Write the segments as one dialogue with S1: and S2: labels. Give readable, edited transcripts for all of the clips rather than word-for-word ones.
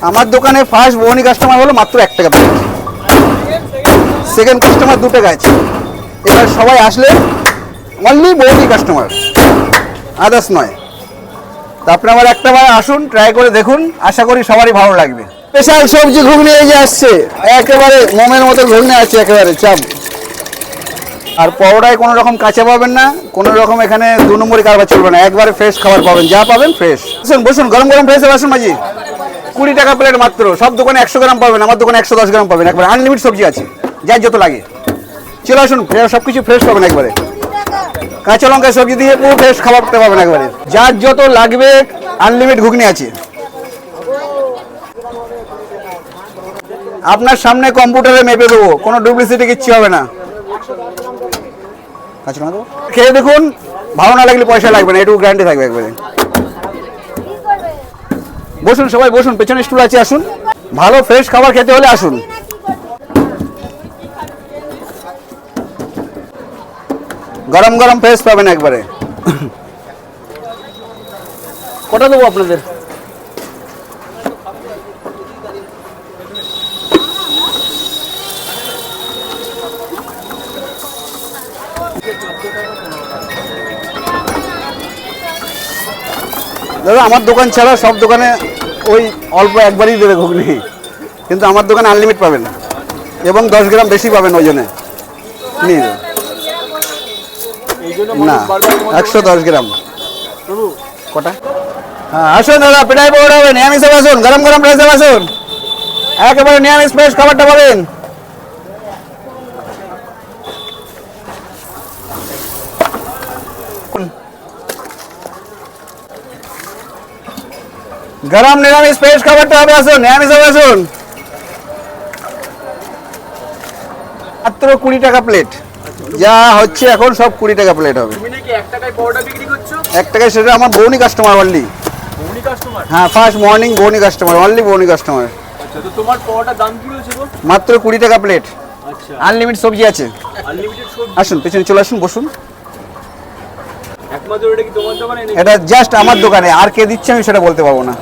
S1: আমার দোকানে first বৌনি customer হলো মাত্র 1 টাকা প্লেট, সেকেন্ড কাস্টমার 2 টাকা আছে। এবার সবাই আসলে অনলি বৌনি কাস্টমার, আদার্স নয়। তা আপনি আমার একটা বার আসুন, ট্রাই করে দেখুন, আশা করি সবারই ভালো লাগবে। স্পেশাল সবজি ঘুগনি এই যে আসছে, একেবারে মোমের মতো ঘুগনি আছে, একেবারে চাপ। আর পরোটায় কোনো রকম কাঁচা পাবেন না, কোনো রকম এখানে 2 নম্বরই কারবার চলবে না, একবারে ফ্রেশ খাবার পাবেন, যা পাবেন ফ্রেশ। বসুন বসুন, গরম গরম ফ্রেশ আসুন মাঝি। 20 টাকা প্লেট মাত্র, সব দোকানে 100 গ্রাম পাবেন, আমার দোকানে 110 গ্রাম পাবেন, একবার আনলিমিটেড সবজি আছে, যার যত লাগে চলে আসুন, সব কিছু ফ্রেশ পাবেন একবারে। কাঁচা লঙ্কা সবজি দিয়ে পুরো ফ্রেশ খাবারটা পাবেন একবারে, যার যত লাগবে আনলিমিটেড ঘুগনি আছে। আপনার সামনে কম্পিউটারে মেপে দেবো, কোনো ডুপ্লিসিটি কিচ্ছু হবে না। খেয়ে দেখুন, ভালো না লাগলে পয়সা লাগবে না, এটুকু গ্যারান্টি থাকবে একবারে। বসুন সবাই বসুন, পেছনে স্টুল আছে, আসুন। ভালো ফ্রেশ খাবার খেতে হলে আসুন। গরম গরম ফ্রেশ পাবেন একবারে। কটা দেবো আপনাদের? দাদা আমার দোকান ছাড়া সব দোকানে ওই অল্প একবারই দেবে ঘুগনি, কিন্তু আমার দোকানে আনলিমিট পাবেন এবং 10 গ্রাম বেশি পাবেন ওজনে। নিন না, 110 গ্রাম। কটা? হ্যাঁ আসুন দাদা, পিঠাই পড়া হবে, নিরামিষ আসুন, গরম গরম ফ্রেশ আসুন, একেবারে নিরামিষ ফ্রেশ খাবারটা পাবেন। গরম নিরামিষ ফ্রেশ খাবারটা হবে, আসুন, নিরামিষ আসুন। মাত্র 20 টাকা প্লেট, যা হচ্ছে এখন সব 20 টাকা প্লেট হবে।
S2: তুমি নাকি 1 টাকায় পরোটা বিক্রি করছো?
S1: 1 টাকায়, সেটা আমার বৌনি কাস্টমার অনলি।
S2: বৌনি কাস্টমার?
S1: হ্যাঁ, ফার্স্ট মর্নিং বৌনি কাস্টমার, অনলি বৌনি কাস্টমার।
S2: আচ্ছা, তো তোমার পরোটার দাম কি রয়েছে গো?
S1: মাত্র 20 টাকা প্লেট,
S2: আচ্ছা,
S1: আনলিমিটেড সবজি আছে।
S2: আনলিমিটেড সবজি?
S1: আসুন পেছনে চলে আসুন, বসুন।
S2: একমাত্র এটা কি তোমার দোকানে?
S1: এটা জাস্ট আমার দোকানে, আর কে দিচ্ছে আমি সেটা বলতে পারবো না।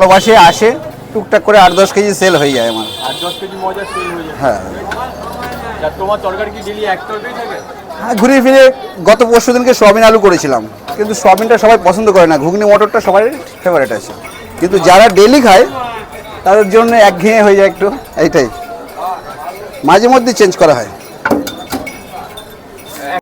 S1: ভালোবাসে আসে, টুকটাক করে 8-10 কেজি সেল হয়ে যায় আমার।
S2: 8-10 কেজি মজা সেল হয়ে যায়?
S1: হ্যাঁ।
S2: আর তোমার তরকারি কি ডেইলি এক তরকারি থাকে?
S1: হ্যাঁ, ঘুরে ফিরে গত পরশু দিনকে সোয়াবিন আলু করেছিলাম, কিন্তু সোয়াবিনটা সবাই পছন্দ করে না, ঘুগনি মটরটা সবাই ফেভারিট আছে, কিন্তু যারা ডেইলি খায় তাদের জন্য একঘেয়ে হয়ে যায় একটু, এইটাই মাঝে মধ্যে চেঞ্জ করা হয়।